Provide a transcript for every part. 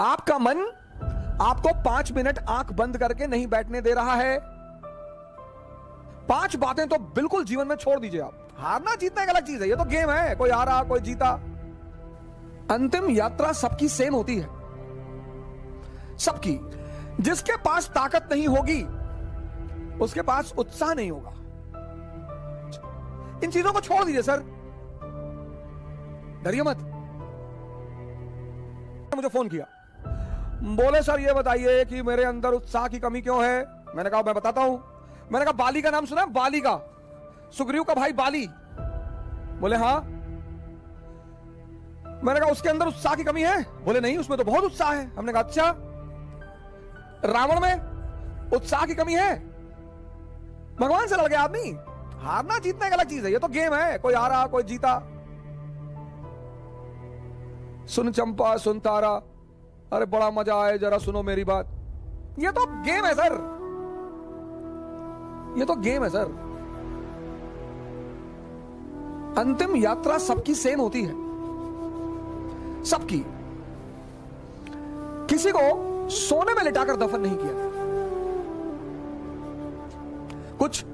आपका मन आपको 5 मिनट आंख बंद करके नहीं बैठने दे रहा है। 5 बातें तो बिल्कुल जीवन में छोड़ दीजिए आप। हारना जीतना एक अलग चीज है, ये तो गेम है, कोई हारा कोई जीता। अंतिम यात्रा सबकी सेम होती है, सबकी। जिसके पास ताकत नहीं होगी उसके पास उत्साह नहीं होगा। इन चीजों को छोड़ दीजिए सर, डरिए मत। मुझे फोन किया, बोले सर ये बताइए कि मेरे अंदर उत्साह की कमी क्यों है। मैंने कहा मैं बताता हूं। मैंने कहा बाली का नाम सुना है? बाली का, सुग्रीव का भाई बाली। बोले हाँ। मैंने कहा उसके अंदर उत्साह की कमी है? बोले नहीं, उसमें तो बहुत उत्साह है। हमने कहा अच्छा, रावण में उत्साह की कमी है? भगवान से लड़ गया आदमी। हारना जीतना एक अलग चीज है, ये तो गेम है, कोई हारा कोई जीता। सुन चंपा सुन तारा, अरे बड़ा मजा आए, जरा सुनो मेरी बात। ये तो गेम है सर, ये तो गेम है सर। अंतिम यात्रा सबकी सेम होती है, सबकी। किसी को सोने में लिटाकर दफन नहीं किया। कुछ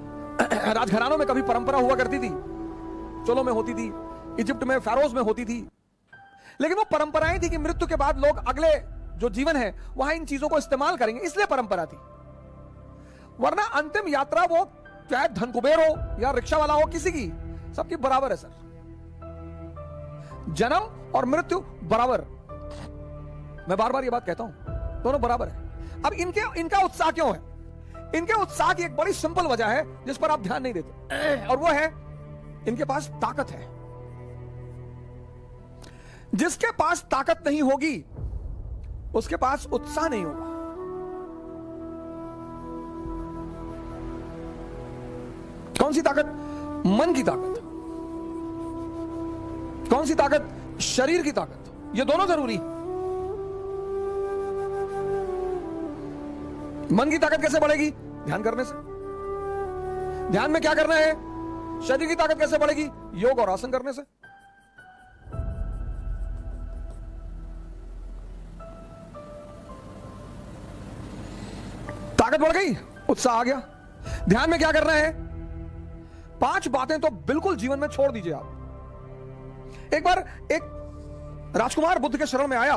राजघरानों में कभी परंपरा हुआ करती थी, चोलों में होती थी, इजिप्ट में फेरोज में होती थी, लेकिन वो परंपराएं थी कि मृत्यु के बाद लोग अगले जो जीवन है वहां इन चीजों को इस्तेमाल करेंगे, इसलिए परंपरा थी। वरना अंतिम यात्रा वो चाहे धन कुबेर हो या रिक्शा वाला हो, किसी की, सबकी बराबर है सर। जन्म और मृत्यु बराबर। मैं बार बार ये बात कहता हूं, दोनों बराबर है। अब इनका उत्साह क्यों है? इनके उत्साह की एक बड़ी सिंपल वजह है जिस पर आप ध्यान नहीं देते, और वो है इनके पास ताकत है। जिसके पास ताकत नहीं होगी उसके पास उत्साह नहीं होगा। कौन सी ताकत? मन की ताकत। कौन सी ताकत? शरीर की ताकत। ये दोनों जरूरी। मन की ताकत कैसे बढ़ेगी? ध्यान करने से। ध्यान में क्या करना है? शरीर की ताकत कैसे बढ़ेगी? योग और आसन करने से। ताकत बढ़ गई, उत्साह आ गया। ध्यान में क्या करना है? 5 बातें तो बिल्कुल जीवन में छोड़ दीजिए आप। एक बार एक राजकुमार बुद्ध के शरण में आया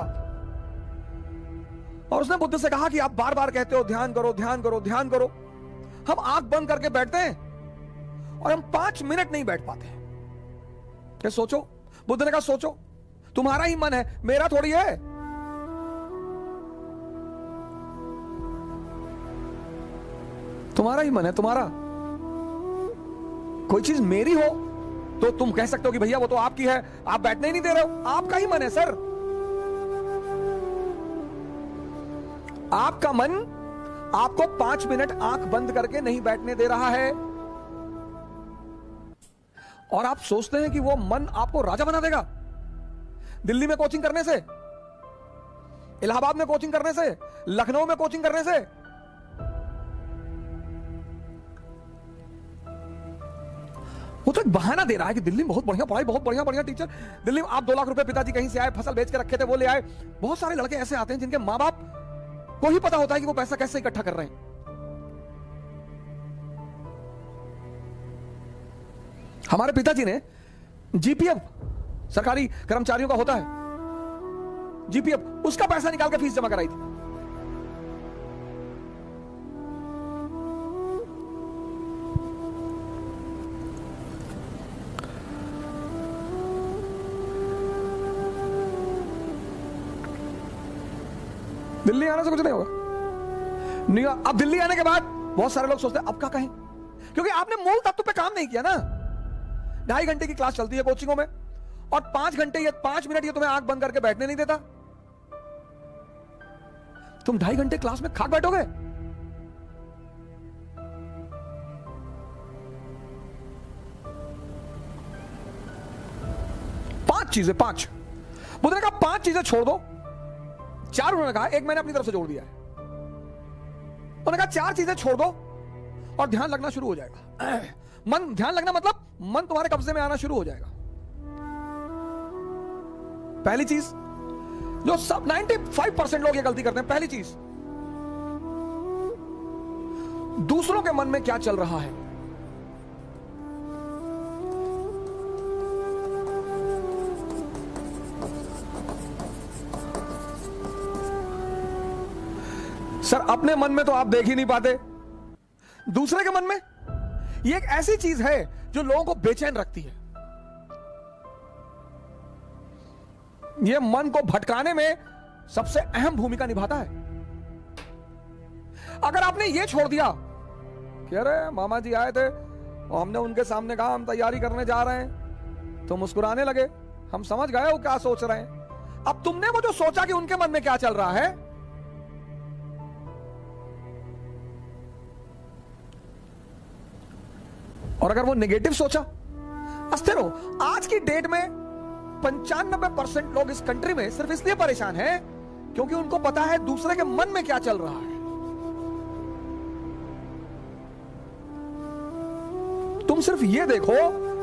और उसने बुद्ध से कहा कि आप बार बार कहते हो ध्यान करो ध्यान करो ध्यान करो, हम आंख बंद करके बैठते हैं और हम 5 मिनट नहीं बैठ पाते। क्या सोचो? बुद्ध ने कहा सोचो, तुम्हारा ही मन है, मेरा थोड़ी है। तुम्हारा ही मन है, तुम्हारा। कोई चीज मेरी हो तो तुम कह सकते हो कि भैया वो तो आपकी है, आप बैठने ही नहीं दे रहे हो। आपका ही मन है सर। आपका मन आपको 5 मिनट आंख बंद करके नहीं बैठने दे रहा है, और आप सोचते हैं कि वो मन आपको राजा बना देगा। दिल्ली में कोचिंग करने से, इलाहाबाद में कोचिंग करने से, लखनऊ में कोचिंग करने से, वो तो एक बहाना दे रहा है कि दिल्ली में बहुत बढ़िया पढ़ाई, बहुत बढ़िया बढ़िया टीचर। दिल्ली में आप 2 लाख रुपए पिताजी कहीं से आए, फसल बेच के रखे थे, वो ले आए। बहुत सारे लड़के ऐसे आते हैं जिनके मां बाप को ही पता होता है कि वो पैसा कैसे इकट्ठा कर रहे हैं। हमारे पिताजी ने जीपीएफ, सरकारी कर्मचारियों का होता है जीपीएफ, उसका पैसा निकाल के फीस जमा कराई थी। दिल्ली आने से कुछ नहीं होगा। नहीं, अब दिल्ली आने के बाद बहुत सारे लोग सोचते हैं अब क्या कहें, क्योंकि आपने मूल तत्व पे काम नहीं किया ना। 2.5 घंटे की क्लास चलती है कोचिंगों में, और 5 घंटे या 5 मिनट ये तुम्हें आंख बंद करके बैठने नहीं देता। तुम 2.5 घंटे क्लास में खाक बैठोगे? पांच चीजें, 5 बुद्ध ने कहा 5 चीजें छोड़ दो। 4 उन्होंने कहा, एक मैंने अपनी तरफ से जोड़ दिया है। उन्होंने कहा 4 चीजें छोड़ दो और ध्यान लगना शुरू हो जाएगा। मन, ध्यान लगना मतलब मन तुम्हारे कब्जे में आना शुरू हो जाएगा। पहली चीज, जो सब 95% लोग ये गलती करते हैं। पहली चीज, दूसरों के मन में क्या चल रहा है। सर अपने मन में तो आप देख ही नहीं पाते, दूसरे के मन में। ये एक ऐसी चीज है जो लोगों को बेचैन रखती है। यह मन को भटकाने में सबसे अहम भूमिका निभाता है। अगर आपने यह छोड़ दिया कि अरे मामा जी आए थे और हमने उनके सामने कहा हम तैयारी करने जा रहे हैं, तो मुस्कुराने लगे, हम समझ गए वो क्या सोच रहे हैं। अब तुमने वो जो सोचा कि उनके मन में क्या चल रहा है, और अगर वो नेगेटिव सोचा, अस्थिर हो। आज की डेट में 95% लोग इस कंट्री में सिर्फ इसलिए परेशान हैं क्योंकि उनको पता है दूसरे के मन में क्या चल रहा है। तुम सिर्फ ये देखो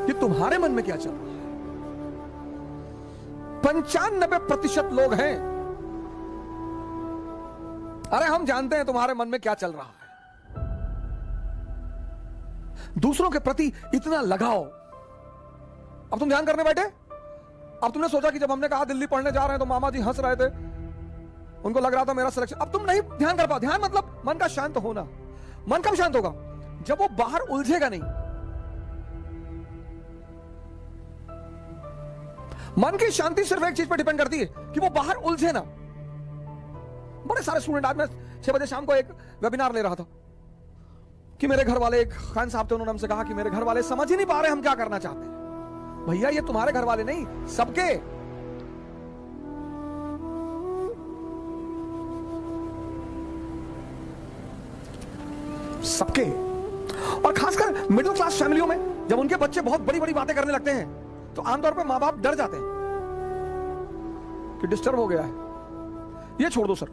कि तुम्हारे मन में क्या चल रहा है। 95% लोग हैं, अरे हम जानते हैं तुम्हारे मन में क्या चल रहा है। दूसरों के प्रति इतना लगाव। अब तुम ध्यान करने बैठे। अब तुमने सोचा कि जब हमने कहा दिल्ली पढ़ने जा रहे हैं तो मामा जी हंस रहे थे, उनको लग रहा था मेरा सिलेक्शन। अब तुम नहीं ध्यान कर पाओ। ध्यान मतलब मन का शांत होना। मन कब शांत होगा? जब वो बाहर उलझेगा नहीं। मन की शांति सिर्फ एक चीज पर डिपेंड करती है कि वो बाहर उलझे ना। बड़े सारे स्टूडेंट, आज मैं 6 बजे शाम को एक वेबिनार ले रहा था कि मेरे घर वाले, एक खान साहब थे, उन्होंने हमसे कहा कि मेरे घर वाले समझ ही नहीं पा रहे हम क्या करना चाहते हैं। भैया ये तुम्हारे घर वाले नहीं, सबके। सबके। और खासकर मिडिल क्लास फैमिलियों में जब उनके बच्चे बहुत बड़ी बड़ी बातें करने लगते हैं तो आमतौर पर मां बाप डर जाते हैं कि डिस्टर्ब हो गया है। ये छोड़ दो सर,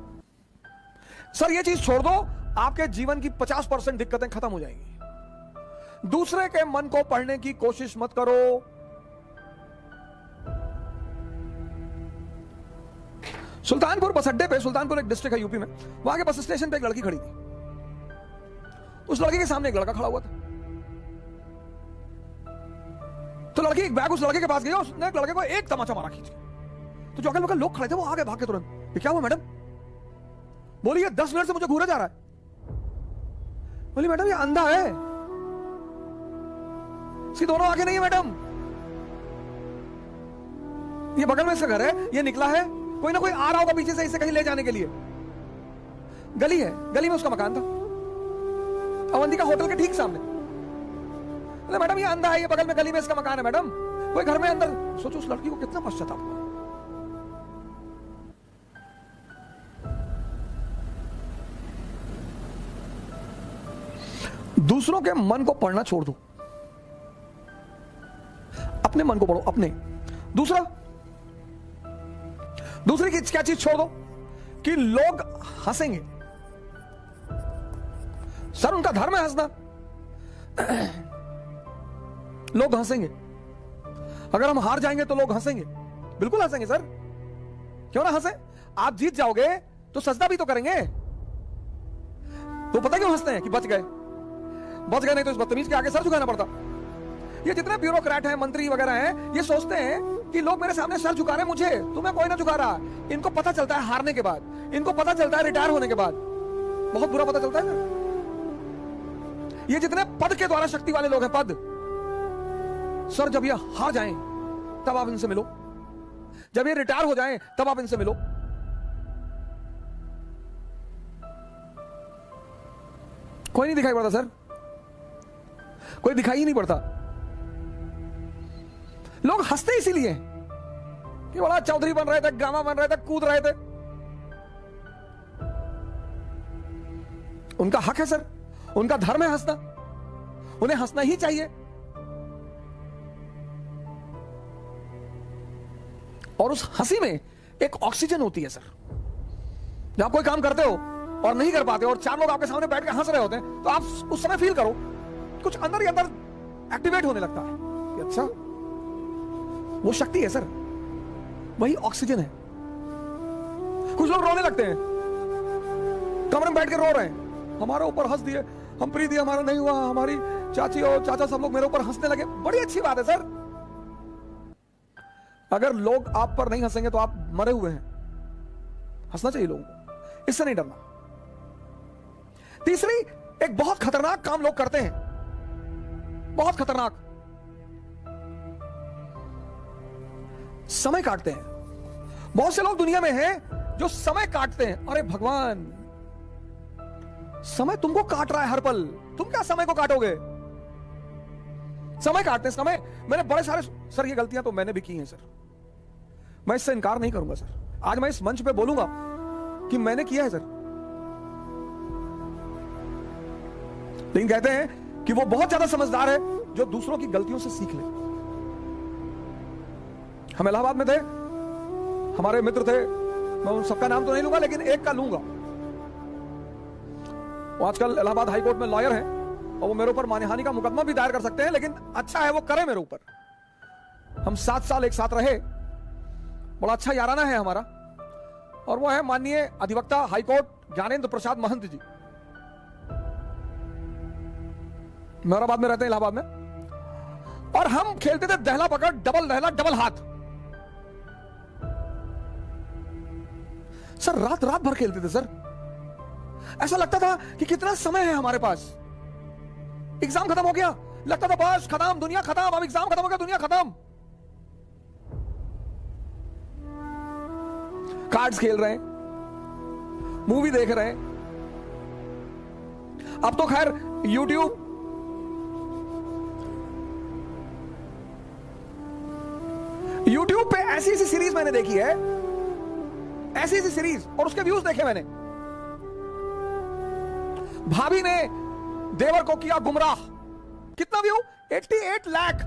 ये चीज छोड़ दो, आपके जीवन की 50% दिक्कतें खत्म हो जाएंगी। दूसरे के मन को पढ़ने की कोशिश मत करो। सुल्तानपुर बस अड्डे पे, सुल्तानपुर एक डिस्ट्रिक्ट है यूपी में, वहां के बस स्टेशन पे एक लड़की खड़ी थी। उस लड़की के सामने एक लड़का खड़ा हुआ था। तो लड़की एक बैग उस लड़के के पास गई और उसने एक लड़के को एक तमाचा मारा खींच के। तो जो अगल बगल लोग खड़े थे वो आगे भाग के तुरंत, ये क्या हुआ मैडम? बोली ये 10 मिनट से मुझे घूरा जा रहा है। बोली मैडम ये अंधा है, इसकी दोनों आंखें नहीं है मैडम। ये बगल में इसका घर है, ये निकला है, कोई ना कोई आ रहा होगा पीछे से इसे कहीं ले जाने के लिए। गली है, गली में उसका मकान था, अवंतिका होटल के ठीक सामने। मैडम ये अंधा है, ये बगल में गली में इसका मकान है मैडम, कोई घर में अंदर। सोचो उस लड़की को कितना पश्चाताप हुआ। दूसरों के मन को पढ़ना छोड़ दो, अपने मन को पढ़ो। अपने दूसरी की क्या चीज छोड़ दो कि लोग हंसेंगे। सर उनका धर्म है हंसना, लोग हंसेंगे। अगर हम हार जाएंगे तो लोग हंसेंगे, बिल्कुल हंसेंगे सर, क्यों ना हंसे। आप जीत जाओगे तो सजदा भी तो करेंगे। तो पता क्यों हंसते हैं कि बच गए, नहीं तो इस बदतमीज के आगे सर झुकाना पड़ता। ये जितने ब्यूरोक्रेट हैं, मंत्री वगैरह हैं, ये सोचते हैं कि लोग मेरे सामने सर झुका रहे हैं, मुझे तुम्हें कोई ना झुका रहा। इनको पता चलता है हारने के बाद, इनको पता चलता है रिटायर होने के बाद, बहुत बुरा पता चलता है ना। ये जितने पद के द्वारा शक्ति वाले लोग हैं, पद, सर जब ये हार जाएं तब आप इनसे मिलो, जब ये रिटायर हो जाएं तब आप इनसे मिलो। कोई नहीं दिखाई पड़ता सर, कोई दिखाई ही नहीं पड़ता। लोग हंसते इसीलिए कि बड़ा चौधरी बन रहे थे, ड्रामा बन रहे थे, कूद रहे थे। उनका हक है सर, उनका धर्म है हंसना, उन्हें हंसना ही चाहिए। और उस हंसी में एक ऑक्सीजन होती है सर। जब आप कोई काम करते हो और नहीं कर पाते और 4 लोग आपके सामने बैठ के हंस रहे होते हैं तो आप उस समय फील करो कुछ अंदर ही अंदर एक्टिवेट होने लगता है कि अच्छा वो शक्ति है सर, वही ऑक्सीजन है। कुछ लोग रोने लगते हैं, कमरे में बैठ के रो रहे हैं, हमारे ऊपर हंस दिए, हम प्रीति हमारा नहीं हुआ, हमारी चाची और चाचा सब लोग मेरे ऊपर हंसने लगे। बड़ी अच्छी बात है सर, अगर लोग आप पर नहीं हंसेंगे तो आप मरे हुए हैं। हंसना चाहिए लोगों को, इससे नहीं डरना। तीसरी, एक बहुत खतरनाक काम लोग करते हैं, बहुत खतरनाक, समय काटते हैं। बहुत से लोग दुनिया में हैं जो समय काटते हैं। अरे भगवान, समय तुमको काट रहा है हर पल, तुम क्या समय को काटोगे? समय काटते हैं, समय। मैंने बड़े सारे सर, ये गलतियां तो मैंने भी की हैं सर, मैं इससे इनकार नहीं करूंगा सर। आज मैं इस मंच पे बोलूंगा कि मैंने किया है सर। लेकिन कहते हैं कि वो बहुत ज्यादा समझदार है जो दूसरों की गलतियों से सीख ले। हम इलाहाबाद में थे, हमारे मित्र थे, मैं उन सबका नाम तो नहीं लूंगा लेकिन एक का लूंगा। वो आजकल इलाहाबाद हाईकोर्ट में लॉयर हैं और वो मेरे ऊपर मानहानि का मुकदमा भी दायर कर सकते हैं, लेकिन अच्छा है वो करे मेरे ऊपर। हम 7 साल एक साथ रहे, बड़ा अच्छा याराना है हमारा, और वो है माननीय अधिवक्ता हाईकोर्ट ज्ञानेंद्र प्रसाद महंत जी। मेहराबाद में रहते हैं, इलाहाबाद में। और हम खेलते थे दहला पकड़, डबल दहला, डबल हाथ। सर रात रात भर खेलते थे सर, ऐसा लगता था कि कितना समय है हमारे पास। एग्जाम खत्म हो गया, लगता था बस खत्म, दुनिया खत्म, अब एग्जाम खत्म हो गया, दुनिया खत्म। कार्ड्स खेल रहे हैं, मूवी देख रहे हैं। अब तो खैर यूट्यूब पे ऐसी ऐसी सीरीज मैंने देखी है, ऐसी ऐसी सीरीज, और उसके व्यूज देखे मैंने। भाभी ने देवर को किया गुमराह, कितना व्यू? 88 लाख,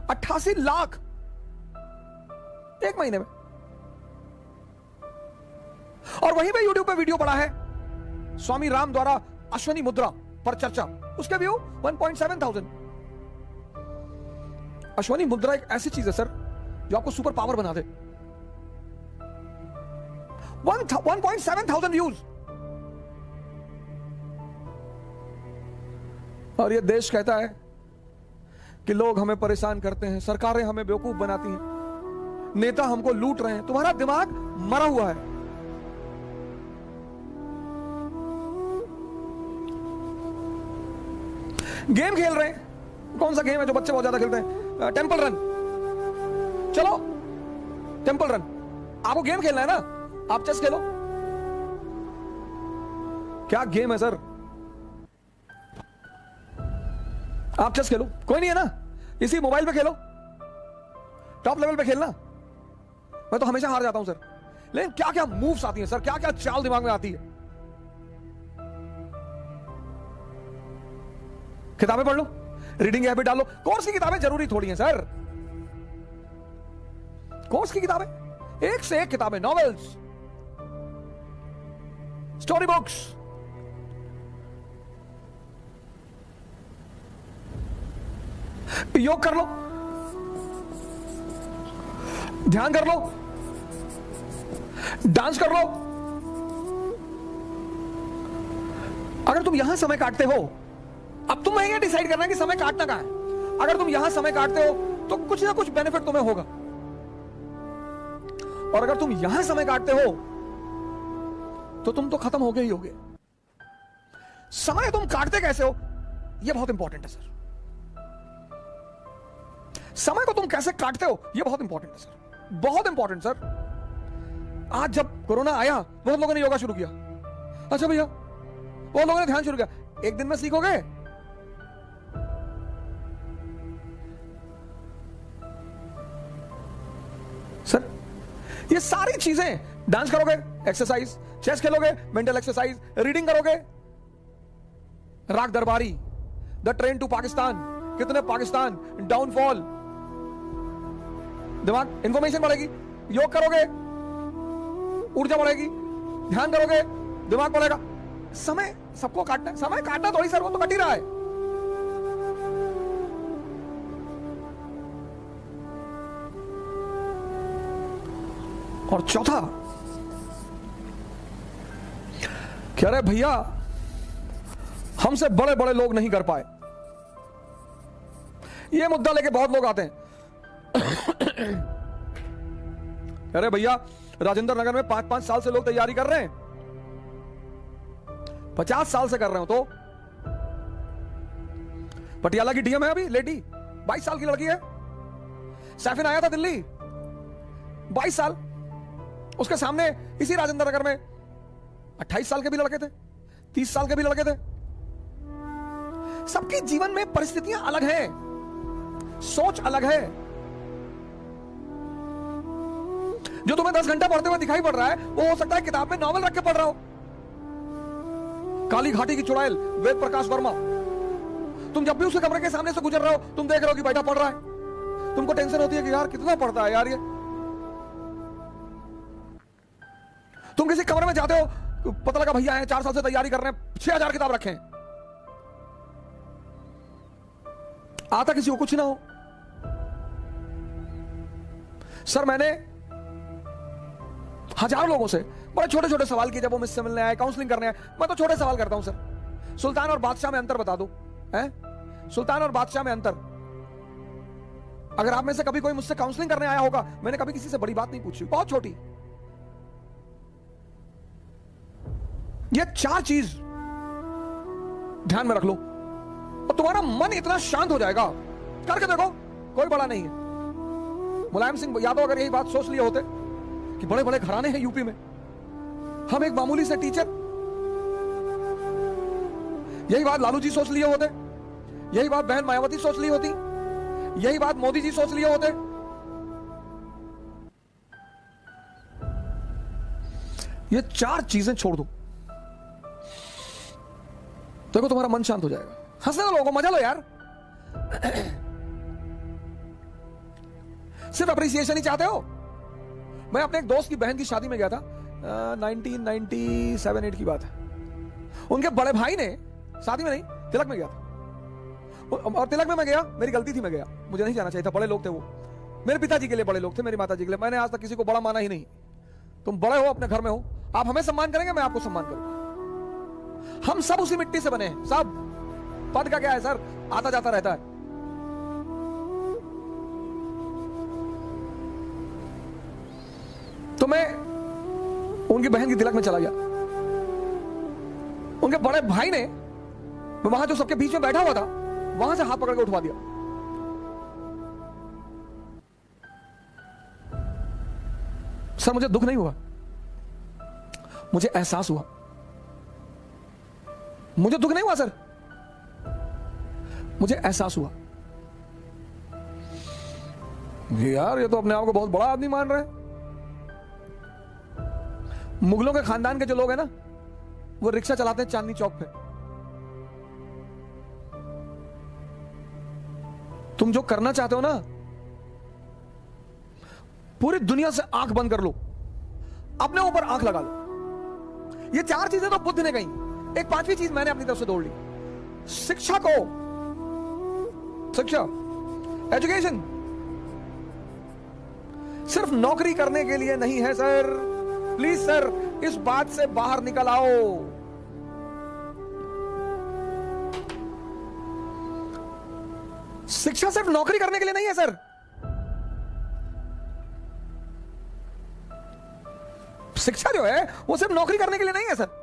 88 लाख एक महीने में। और वहीं पे यूट्यूब पे वीडियो पड़ा है स्वामी राम द्वारा अश्वनी मुद्रा पर चर्चा, उसके व्यू 1.7 अश्वनी मुद्रा एक ऐसी चीज है सर जो आपको सुपर पावर बना दे। 1.7 व्यूज। और ये देश कहता है कि लोग हमें परेशान करते हैं, सरकारें हमें बेवकूफ बनाती हैं, नेता हमको लूट रहे हैं। तुम्हारा दिमाग मरा हुआ है। गेम खेल रहे हैं, कौन सा गेम है जो बच्चे बहुत ज्यादा खेलते हैं? Temple run. चलो टेंपल रन, आपको गेम खेलना है ना, आप चेस खेलो। क्या गेम है सर? आप चेस खेलो, कोई नहीं है ना, इसी मोबाइल पे खेलो, टॉप लेवल पे खेलना। मैं तो हमेशा हार जाता हूं सर। लेकिन क्या क्या मूव्स आती हैं सर, क्या क्या चाल दिमाग में आती है। किताबें पढ़ लो, रीडिंग हैबिट डालो। कोर्स की किताबें जरूरी थोड़ी हैं सर, कोर्स की किताबें, एक से एक किताबें, नॉवेल्स, स्टोरी बुक्स। योग कर लो, ध्यान कर लो, डांस कर लो। अगर तुम यहां समय काटते हो, अब तुम ये डिसाइड करना है कि समय काटना कहां है। अगर तुम यहां समय काटते हो तो कुछ ना कुछ बेनिफिट तुम्हें होगा, और अगर तुम यहां समय काटते हो तो तुम तो खत्म हो गए ही होगे। समय तुम काटते कैसे हो, यह बहुत इंपॉर्टेंट है सर। समय को तुम कैसे काटते हो, यह बहुत इंपॉर्टेंट है सर, बहुत इंपॉर्टेंट सर। आज जब कोरोना आया, बहुत लोगों ने योगा शुरू किया। अच्छा भैया, बहुत लोगों ने ध्यान शुरू किया। एक दिन में सीखोगे? सर ये सारी चीजें, डांस करोगे एक्सरसाइज, चेस खेलोगे मेंटल एक्सरसाइज, रीडिंग करोगे, राग दरबारी, द ट्रेन टू पाकिस्तान, कितने पाकिस्तान, डाउनफॉल, दिमाग इंफॉर्मेशन बढ़ेगी। योग करोगे, ऊर्जा बढ़ेगी। ध्यान करोगे, दिमाग बढ़ेगा। समय सबको काटना है, समय काटना थोड़ी सर, वो तो कट ही रहा है। और चौथा, कह रहे भैया हमसे बड़े बड़े लोग नहीं कर पाए। ये मुद्दा लेके बहुत लोग आते हैं। कह रहे भैया राजेंद्र नगर में 5-5 साल से लोग तैयारी कर रहे हैं, 50 साल से कर रहे हो। तो पटियाला की डीएम है अभी लेडी, 22 साल की लड़की है। सैफिन आया था दिल्ली, 22 साल। उसके सामने इसी राजेंद्र नगर में 28 साल के भी लड़के थे, 30 साल के भी लड़के थे। सबके जीवन में परिस्थितियां अलग हैं, सोच अलग है। जो तुम्हें 10 घंटा पढ़ते हुए दिखाई पड़ रहा है, वो हो सकता है किताब में नॉवल रख के पढ़ रहा हो। काली घाटी की चुड़ैल वेद प्रकाश वर्मा, तुम जब भी उसके कमरे के सामने से गुजर रहे हो, तुम देख रहे हो कि बैठा पढ़ रहा है। तुमको टेंशन होती है कि यार कितना पढ़ता है यार ये। तुम किसी कमरे में जाते हो, पता लगा भैया है 4 साल से तैयारी कर रहे हैं, 6000 किताब रखे हैं। आता किसी को कुछ ना हो। सर मैंने हजारों लोगों से बड़े छोटे छोटे सवाल किए जब वो मुझसे मिलने आए, काउंसलिंग करने आए। मैं तो छोटे सवाल करता हूं सर, सुल्तान और बादशाह में अंतर बता दो। हैं? सुल्तान और बादशाह में अंतर। अगर आप में से कभी कोई मुझसे काउंसलिंग करने आया होगा, मैंने कभी किसी से बड़ी बात नहीं पूछी, बहुत छोटी। ये 4 चीज ध्यान में रख लो और तुम्हारा मन इतना शांत हो जाएगा। करके देखो, कोई बड़ा नहीं है। मुलायम सिंह यादव अगर यही बात सोच लिए होते कि बड़े बड़े घराने हैं यूपी में, हम एक मामूली से टीचर, यही बात लालू जी सोच लिए होते, यही बात बहन मायावती सोच ली होती, यही बात मोदी जी सोच लिए होते। ये 4 चीजें छोड़ दो, देखो तुम्हारा मन शांत हो जाएगा। हंसने दो लोगों को, मजा लो यार। सिर्फ अप्रिसिएशन ही चाहते हो। मैं अपने एक दोस्त की बहन की शादी में गया था, 1997-8 की बात है। उनके बड़े भाई ने, शादी में नहीं, तिलक में गया था। और तिलक में मैं गया, मेरी गलती थी, मैं गया, मुझे नहीं जाना चाहिए था। बड़े लोग थे वो, मेरे पिताजी के लिए बड़े लोग थे, मेरी माता जी के लिए। मैंने आज तक किसी को बड़ा माना ही नहीं। तुम बड़े हो, अपने घर में हो, आप हमें सम्मान करेंगे, मैं आपको सम्मान करूंगा। हम सब उसी मिट्टी से बने हैं, सब। पद का क्या है सर, आता जाता रहता है। तो मैं उनकी बहन की तिलक में चला गया। उनके बड़े भाई ने, वहां जो सबके बीच में बैठा हुआ था, वहां से हाथ पकड़ के उठवा दिया। सर मुझे दुख नहीं हुआ, मुझे एहसास हुआ। मुझे दुख नहीं हुआ सर, मुझे एहसास हुआ यार ये तो अपने आप को बहुत बड़ा आदमी मान रहे हैं। मुगलों के खानदान के जो लोग हैं ना, वो रिक्शा चलाते हैं चांदनी चौक पे। तुम जो करना चाहते हो ना, पूरी दुनिया से आंख बंद कर लो, अपने ऊपर आंख लगा लो। ये 4 चीजें तो बुद्ध ने कही, एक 5वीं चीज मैंने अपनी तरफ से जोड़ ली। शिक्षा को, शिक्षा, एजुकेशन सिर्फ नौकरी करने के लिए नहीं है सर। प्लीज सर, इस बात से बाहर निकल आओ। शिक्षा सिर्फ नौकरी करने के लिए नहीं है सर। शिक्षा जो है वो सिर्फ नौकरी करने के लिए नहीं है सर।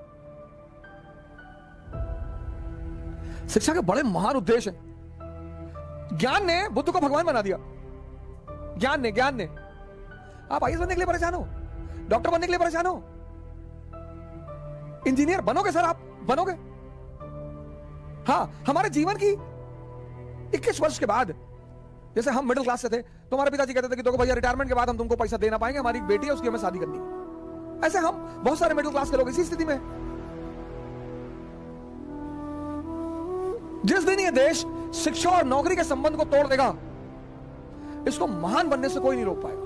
शिक्षा के बड़े महान उद्देश्य हैं। ज्ञान ने बुद्ध को भगवान बना दिया। ज्ञान ने आप आईएएस बनने के लिए परेशान हो, डॉक्टर बनने के लिए परेशान हो, इंजीनियर बनोगे सर, आप बनोगे। हाँ, हमारे जीवन की 21 वर्ष के बाद, जैसे हम मिडिल क्लास से थे, तो हमारे पिताजी कहते थे कि देखो भैया रिटायरमेंट के बाद हम तुमको पैसा दे ना पाएंगे, हमारी एक बेटी है उसकी हमें शादी करनी है। ऐसे हम बहुत सारे मिडिल क्लास के लोग इसी स्थिति में। जिस दिन ये देश शिक्षा और नौकरी के संबंध को तोड़ देगा, इसको महान बनने से कोई नहीं रोक पाएगा।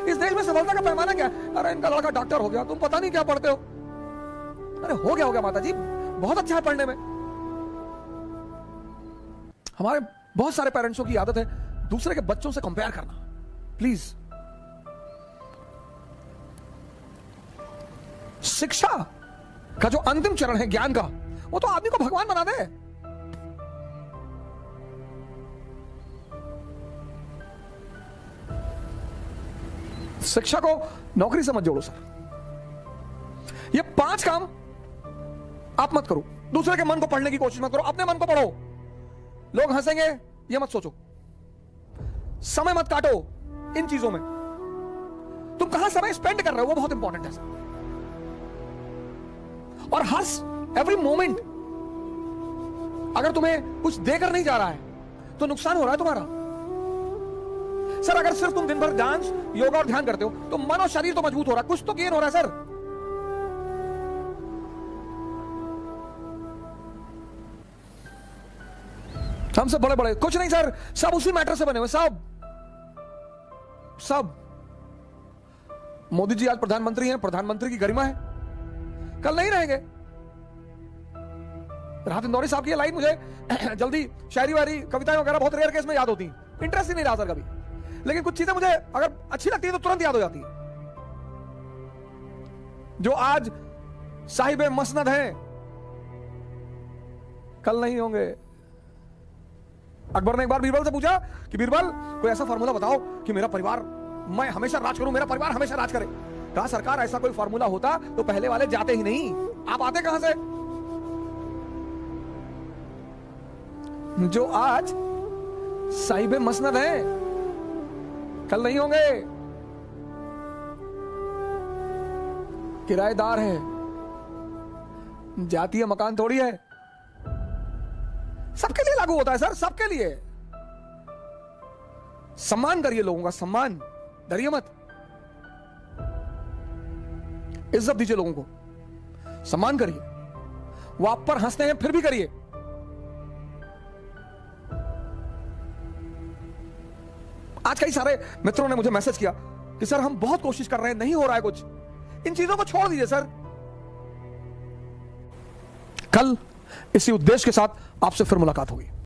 इस देश में सफलता का पैमाना क्या है? अरे इनका लड़का डॉक्टर हो गया, तुम पता नहीं क्या पढ़ते हो। अरे हो गया माता जी, बहुत अच्छा है पढ़ने में। हमारे बहुत सारे पेरेंट्सों की आदत है दूसरे के बच्चों से कंपेयर करना। प्लीज, शिक्षा का जो अंतिम चरण है ज्ञान का, वो तो आदमी को भगवान बना दे। शिक्षा को नौकरी से मत जोड़ो सर। ये 5 काम आप मत करो। दूसरे के मन को पढ़ने की कोशिश मत करो, अपने मन को पढ़ो। लोग हंसेंगे ये मत सोचो। समय मत काटो इन चीजों में। तुम कहां समय स्पेंड कर रहे हो वो बहुत इंपॉर्टेंट है सर। और हर एवरी मोमेंट अगर तुम्हें कुछ देकर नहीं जा रहा है तो नुकसान हो रहा है तुम्हारा सर। अगर सिर्फ तुम दिन भर डांस, योगा और ध्यान करते हो तो मन और शरीर तो मजबूत हो रहा है, कुछ तो गेन हो रहा है सर। हम सब बड़े बड़े कुछ नहीं सर, सब उसी मैटर से बने हुए सब। मोदी जी आज प्रधानमंत्री हैं, प्रधानमंत्री की गरिमा है, कल नहीं रहेंगे। राहत इंदौरी साहब की लाइन मुझे जल्दी शायरी वारी कविताएं वगैरह बहुत रेयर केस में याद होती हैं। इंटरेस्ट ही नहीं रहा सर कभी, लेकिन कुछ चीजें मुझे अगर अच्छी लगती है तो तुरंत याद हो जाती है। जो आज साहिब मसनद हैं कल नहीं होंगे। अकबर ने एक बार बीरबल से पूछा कि बीरबल कोई ऐसा फार्मूला बताओ कि मेरा परिवार, मैं हमेशा राज करूं, मेरा परिवार हमेशा राज करे। कहा सरकार ऐसा कोई फार्मूला होता तो पहले वाले जाते ही नहीं, आप आते कहां से? जो आज साहिब मसनद है कल नहीं होंगे, किराएदार है, जातीय मकान थोड़ी है। सबके लिए लागू होता है सर, सबके लिए। सम्मान करिए लोगों का, सम्मान डरिए मत, इज्जत दीजिए लोगों को, सम्मान करिए। वो आप पर हंसते हैं फिर भी करिए। आज कई सारे मित्रों ने मुझे मैसेज किया कि सर हम बहुत कोशिश कर रहे हैं, नहीं हो रहा है कुछ। इन चीजों को छोड़ दीजिए सर। कल इसी उद्देश्य के साथ आपसे फिर मुलाकात होगी।